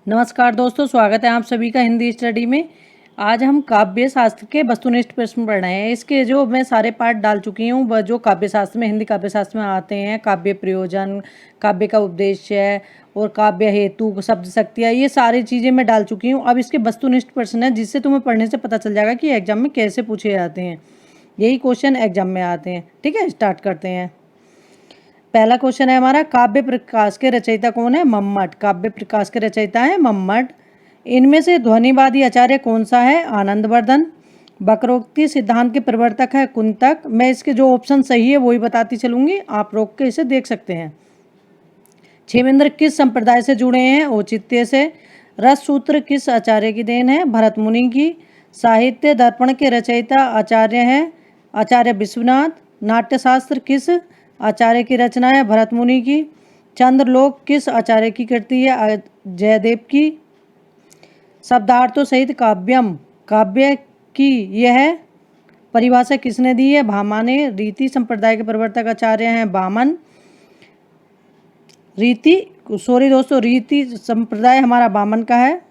नमस्कार दोस्तों, स्वागत है आप सभी का हिंदी स्टडी में। आज हम काव्य शास्त्र के वस्तुनिष्ठ प्रश्न पढ़ रहे हैं। इसके जो मैं सारे पार्ट डाल चुकी हूँ, वह जो काव्य शास्त्र में, हिंदी काव्य शास्त्र में आते हैं। काव्य प्रयोजन, काव्य का उद्देश्य और काव्य हेतु, शब्द शक्तियाँ, ये सारी चीज़ें मैं डाल चुकी हूँ। अब इसके वस्तुनिष्ठ प्रश्न है, जिससे तुम्हें पढ़ने से पता चल जाएगा कि एग्जाम में कैसे पूछे जाते हैं। यही क्वेश्चन एग्जाम में आते हैं। ठीक है, स्टार्ट करते हैं। पहला क्वेश्चन है हमारा, काव्य प्रकाश के रचयिता कौन है? मम्मट। काव्य प्रकाश के रचयिता है मम्मट। इनमें से ध्वनिवादी आचार्य कौन सा है? आनंदवर्धन। वक्रोक्ति सिद्धांत के प्रवर्तक है कुंतक। मैं इसके जो ऑप्शन सही है वही बताती चलूंगी, आप रोक के इसे देख सकते हैं। क्षेमेंद्र किस संप्रदाय से जुड़े हैं? औचित्य से। रस सूत्र किस आचार्य की देन है? भरत मुनि की। साहित्य दर्पण के रचयिता आचार्य हैं आचार्य विश्वनाथ। नाट्यशास्त्र किस आचार्य की रचना है? भरत मुनि की। चंद्रलोक किस आचार्य की कृति है? जयदेव की। शब्दार्थों सहित काव्यम, काव्य की यह परिभाषा किसने दी है? भामा ने। रीति संप्रदाय के प्रवर्तक आचार्य हैं वामन। रीति संप्रदाय हमारा वामन का है।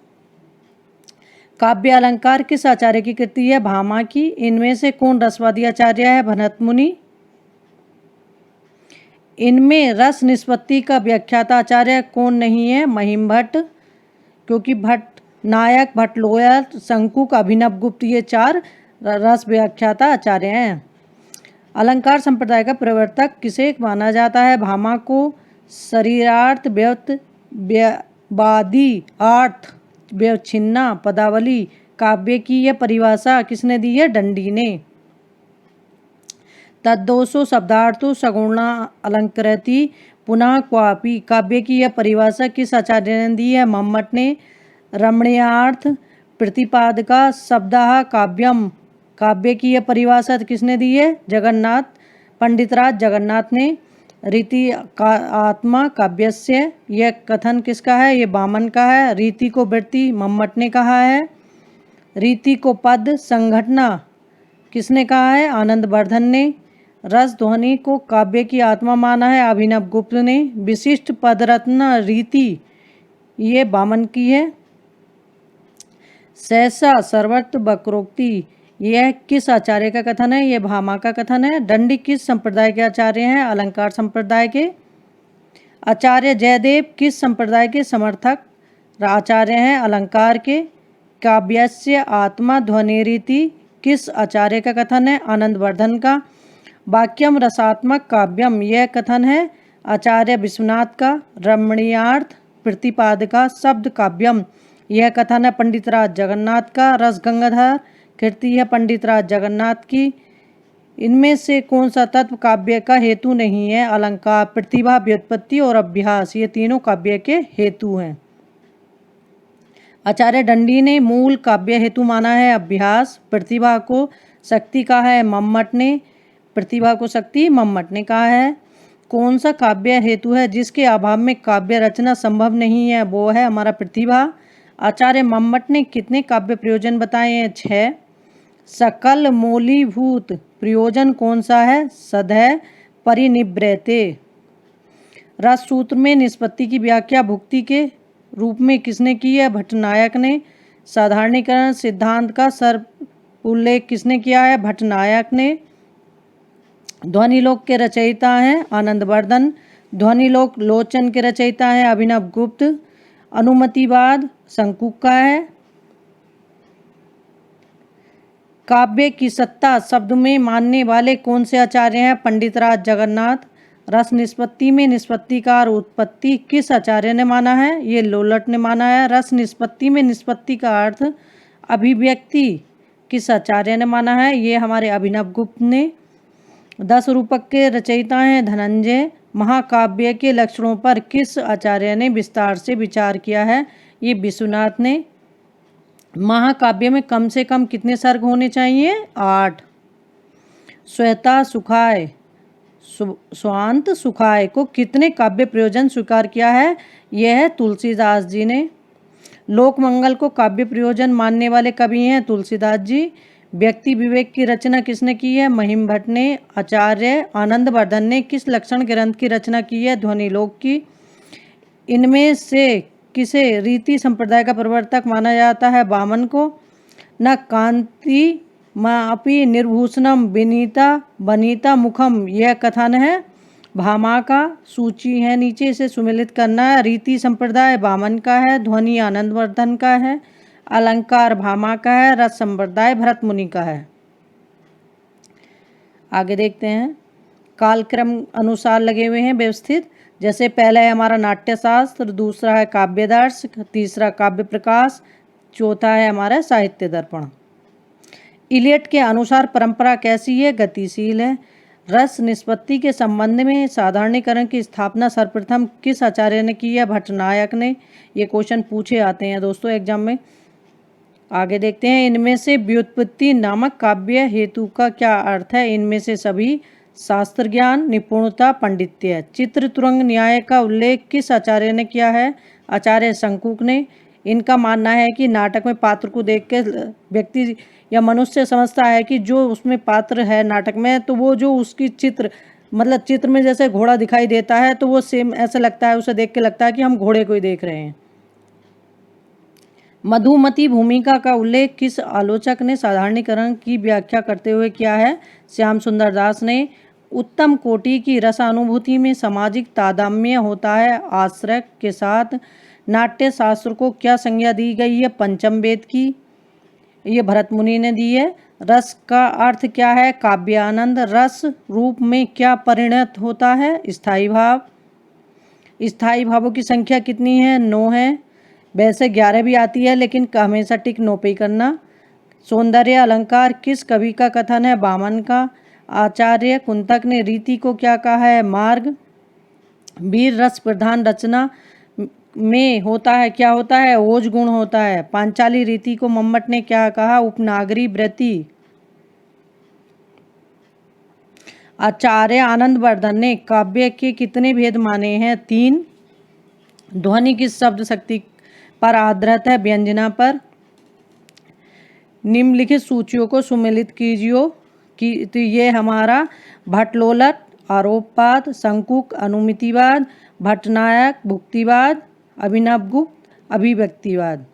काव्य अलंकार किस आचार्य की कृति है? भामा की। इनमें से कौन रसवादी आचार्य है? भरत मुनि। इनमें रस निष्पत्ति का व्याख्याता आचार्य कौन नहीं है? महिम भट्ट, क्योंकि भट्ट नायक, भट्ट लोयर, शंकुक, अभिनव गुप्त, ये चार रस व्याख्याता आचार्य हैं। अलंकार संप्रदाय का प्रवर्तक किसे माना जाता है? भामा को। शरीरार्थ, व्यवादी अर्थ, व्यवच्छिन्ना, पदावली, काव्य की यह परिभाषा किसने दी है? दंडी ने। तद्दोषो शब्दार्थो सगुणा अलंकृति पुनः क्वापि, काव्य की यह परिभाषा किस आचार्य ने दी है? मम्मट ने। रमणीयार्थ प्रतिपादका शब्दः काव्यम, काव्य की यह परिभाषा किसने दी है? जगन्नाथ, पंडितराज जगन्नाथ ने। रीति का आत्मा काव्यस्य, यह कथन किसका है? ये वामन का है। रीति को वृत्ति मम्मट ने कहा है। रीति को पद संघटना किसने कहा है? आनंदवर्धन ने। रस ध्वनि को काव्य की आत्मा माना है अभिनव गुप्त ने। विशिष्ट पदरत्न रीति ये वामन की है। सहसा सर्वत्र वक्रोक्ति यह किस आचार्य का कथन है? ये भामा का कथन है। दंडी किस संप्रदाय के आचार्य हैं? अलंकार संप्रदाय के। आचार्य जयदेव किस संप्रदाय के समर्थक आचार्य हैं? अलंकार के। काव्यस्य आत्मा ध्वनि रीति किस आचार्य का कथन है? आनंदवर्धन का। वाक्यम रसात्मक काव्यम यह कथन है आचार्य विश्वनाथ का। रमणीयार्थ प्रतिपादका शब्द काव्यम यह कथन है पंडितराज जगन्नाथ का। रस गंगाधर कृति है पंडितराज जगन्नाथ की। इनमें से कौन सा तत्व काव्य का हेतु नहीं है? अलंकार, प्रतिभा, व्युत्पत्ति और अभ्यास, ये तीनों काव्य के हेतु हैं। आचार्य दंडी ने मूल काव्य हेतु माना है अभ्यास। प्रतिभा को शक्ति कहा है मम्मट ने। प्रतिभा को शक्ति मम्मट ने कहा है। कौन सा काव्य हेतु है जिसके अभाव में काव्य रचना संभव नहीं है? वो है हमारा प्रतिभा। आचार्य मम्मट ने कितने काव्य प्रयोजन बताए हैं? 6। सकल मूलीभूत प्रयोजन कौन सा है? सदैव परिनिवृत्ते। रस सूत्र में निष्पत्ति की व्याख्या भुक्ति के रूप में किसने की है? भट्टनायक ने। साधारणीकरण सिद्धांत का सर्वोल्लेख किसने किया है? भट्टनायक ने। ध्वनिलोक के रचयिता हैं आनंदवर्धन। ध्वनिलोक लोचन के रचयिता हैं अभिनव गुप्त। अनुमतिवाद शंकुक का है। काव्य की सत्ता शब्द में मानने वाले कौन से आचार्य हैं? पंडितराज जगन्नाथ। रस निष्पत्ति में निष्पत्ति का उत्पत्ति किस आचार्य ने माना है? ये लोलट ने माना है। रस निष्पत्ति में निष्पत्ति का अर्थ अभिव्यक्ति किस आचार्य ने माना है? ये हमारे अभिनव गुप्त ने। 10 रूपक के रचयिता हैं धनंजय। महाकाव्य के लक्षणों पर किस आचार्य ने विस्तार से विचार किया है? ये विश्वनाथ ने। महाकाव्य में कम से कम कितने सर्ग होने चाहिए? 8। श्वेता सुखाय, स्वांत सुखाय को कितने काव्य प्रयोजन स्वीकार किया है? यह है तुलसीदास जी ने। लोकमंगल को काव्य प्रयोजन मानने वाले कवि हैं तुलसीदास जी। व्यक्ति विवेक की रचना किसने की है? महिम भट्ट ने। आचार्य आनंदवर्धन ने किस लक्षण ग्रंथ की रचना की है? ध्वनिलोक की। इनमें से किसे रीति संप्रदाय का प्रवर्तक माना जाता है? वामन को। न कांति मापि निर्भूषणम विनीता वनीता मुखम, यह कथन है भामा का। सूची है नीचे, इसे सुमेलित करना है। रीति संप्रदाय वामन का है, ध्वनि आनंदवर्धन का है, अलंकार भामा का है, रस संप्रदाय भरत मुनि का है। आगे देखते हैं, कालक्रम अनुसार लगे हुए हैं व्यवस्थित। जैसे पहला है हमारा नाट्यशास्त्र, दूसरा है काव्यदर्श, तीसरा काव्य प्रकाश, चौथा है हमारा साहित्य दर्पण। इलियट के अनुसार परंपरा कैसी है? गतिशील है। रस निष्पत्ति के संबंध में साधारणीकरण की स्थापना सर्वप्रथम किस आचार्य ने की है? भट्टनायक ने। ये क्वेश्चन पूछे आते हैं दोस्तों एग्जाम में। आगे देखते हैं, इनमें से व्युत्पत्ति नामक काव्य हेतु का क्या अर्थ है? इनमें से सभी शास्त्र ज्ञान, निपुणता, पांडित्य। चित्र तुरंग न्याय का उल्लेख किस आचार्य ने किया है? आचार्य शंकुक ने। इनका मानना है कि नाटक में पात्र को देख के व्यक्ति या मनुष्य समझता है कि जो उसमें पात्र है नाटक में, तो वो जो उसकी चित्र मतलब चित्र में जैसे घोड़ा दिखाई देता है तो वो सेम ऐसा लगता है, उसे देख के लगता है कि हम घोड़े को ही देख रहे हैं। मधुमती भूमिका का उल्लेख किस आलोचक ने साधारणीकरण की व्याख्या करते हुए किया है? श्याम सुंदर दास ने। उत्तम कोटि की रसानुभूति में सामाजिक तादात्म्य होता है आश्रय के साथ। नाट्य शास्त्र को क्या संज्ञा दी गई है? पंचम वेद की। ये भरत मुनि ने दी है। रस का अर्थ क्या है? काव्यानंद। रस रूप में क्या परिणत होता है? स्थायी भाव। स्थायी भावों की संख्या कितनी है? 9 है। वैसे 11 भी आती है लेकिन हमेशा टिक 9 पे ही करना। सौंदर्य अलंकार किस कवि का कथन है? वामन का। आचार्य कुंतक ने रीति को क्या कहा है? मार्ग। वीर रस प्रधान रचना में होता है क्या होता है? ओज गुण होता है। पांचाली रीति को मम्मट ने क्या कहा? उपनागरी व्रति। आचार्य आनंदवर्धन ने काव्य के कितने भेद माने हैं? 3। ध्वनि किस शब्द शक्ति पर आधारित है? व्यंजना पर। निम्नलिखित सूचियों को सुमेलित कीजिए कि तो ये हमारा भट्टलोलट आरोपवाद, शंकुक अनुमितिवाद, भट्टनायक भुक्तिवाद, अभिनवगुप्त अभिव्यक्तिवाद।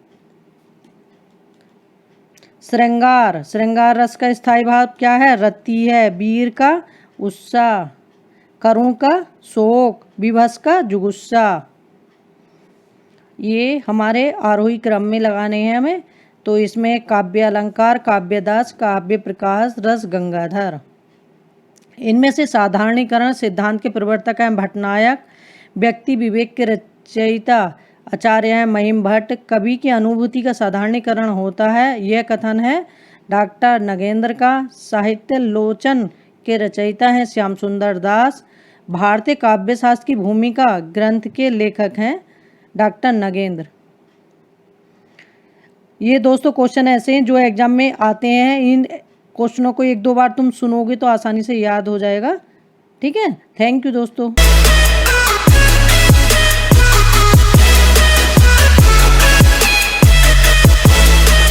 श्रृंगार, श्रृंगार रस का स्थायी भाव क्या है? रति है। वीर का उत्साह, करुण का शोक, विभस का जुगुस्सा। ये हमारे आरोही क्रम में लगाने हैं हमें। तो इसमें काव्य अलंकार, काव्यदास, काव्य प्रकाश, रस गंगाधर। इनमें से साधारणीकरण सिद्धांत के प्रवर्तक हैं भट्टनायक। व्यक्ति विवेक के रचयिता आचार्य हैं महिम भट्ट। कवि की अनुभूति का साधारणीकरण होता है, यह कथन है डॉक्टर नगेंद्र का। साहित्य लोचन के रचयिता हैं श्याम सुंदर दास। भारतीय काव्य शास्त्र की भूमिका ग्रंथ के लेखक हैं डॉक्टर नगेंद्र। ये दोस्तों क्वेश्चन ऐसे हैं जो एग्जाम में आते हैं। इन क्वेश्चनों को 1-2 बार तुम सुनोगे तो आसानी से याद हो जाएगा। ठीक है, थैंक यू दोस्तों।